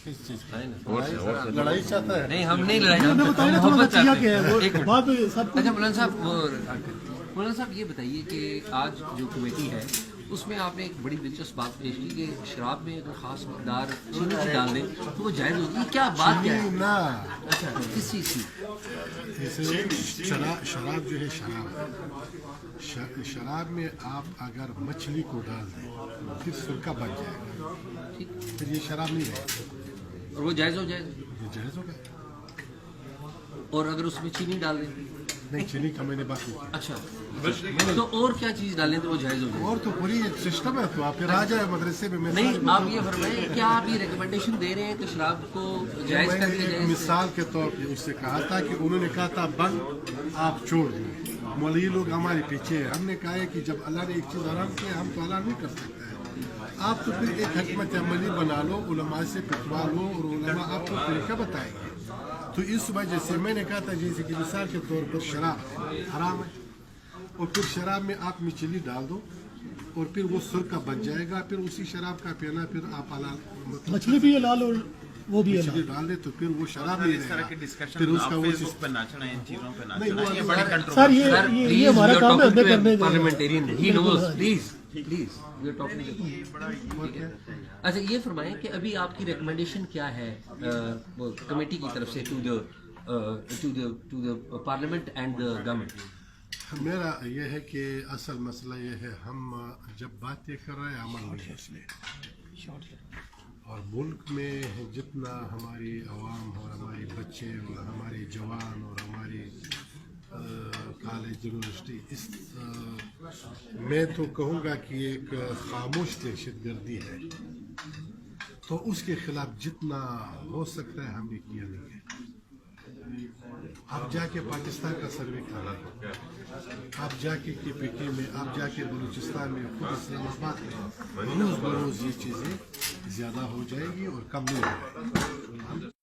किस चीज है ना? लड़ाई चाहता है? नहीं, हम नहीं लड़ाई, उन्होंने बताया ना थोड़ा मोहब्बत नतीजा चाहते क्या है हैं। वो एक मिनट। बात सब अच्छा मौलाना साहब ये बताइए कि आज जो कमेटी है उसमें आपने एक बड़ी दिलचस्प बात पेश की कि शराब में अगर खास मकदार चीनी की डाल दें तो वो जायज़ होगी, क्या बात क्या है? ना, अच्छा, किस चीज़ की? जैसे शराब जो है, शराब में आप अगर मछली को डाल दें फिर सुरका बन जाएगा, ठीक, फिर ये शराब नहीं रहेगी, और वो जायज़ हो जाएगा। ये जायज़ होगा। और अगर उसमें चीनी डाल दें? नहीं, चीनी का मैंने बात नहीं की। अच्छा, तो और क्या चीज़ डालें तो वो जायज़ हो जाएगा? और तो पूरी एक सिस्टम है, तो आप फिर आ जाए मदरसे में। नहीं, आप ये फरमाएं, क्या आप ये रिकमेंडेशन दे रहे हैं कि शराब को जायज़ कर दिया मैंने जाए? मिसाल के तौर पे उससे कहा था कि उन्होंने कहा था बंद, आप छोड़ दें। मौलवी लोग हमारे पीछे है। हमने कहा है कि जब अल्लाह ने एक चीज़ हराम किया हम तो हलाल नहीं कर सकते हैं। आप तो फिर एक हिकमत अमली बना लो, उलमा से फितवा लो और उलमा आपको तरीका बताएंगे। तो इस वजह से मैंने कहा था जैसे कि मिसाल के तौर पर शराब हराम है और फिर शराब में आप मछली डाल दो और फिर वो सुरका बन जाएगा, फिर उसी शराब का पीना फिर आप हलाल मछली भी हलाल और वो भी मछली हलाल। डाल दे तो फिर वो शराब नहीं इस तरह की रहेगा। डिस्कशन फिर उसका आप वो फेसबुक पे ना चढ़ाएं, इन चीजों पे ना नहीं, चढ़ाएं, ये वो बड़ी सर कंट्रोवर्सी ये हमारा काम है, हमें करने दें। पार्लियामेंटेरियन ही knows, please we are talking. अच्छा ये फरमाएं कि अभी आपकी रिकमेंडेशन क्या है कमेटी की तरफ से to the parliament and the government? मेरा यह है कि असल मसला यह है, हम जब बातें कर रहे हैं अमल नहीं है इसलिए, और मुल्क में जितना हमारी आवाम और हमारे बच्चे और हमारे जवान और हमारी कॉलेज यूनिवर्सिटी मैं तो कहूँगा कि एक खामोश दहशतगर्दी है, तो उसके खिलाफ जितना हो सकता है हमने किया नहीं है। आप जाके पाकिस्तान का सर्वे करें, आप जाके KPK में, आप जाके बलूचिस्तान में, खुद इस्लामाबाद में रोज़ बरोज़ ये चीज़ें ज़्यादा हो जाएगी और कम नहीं होगी।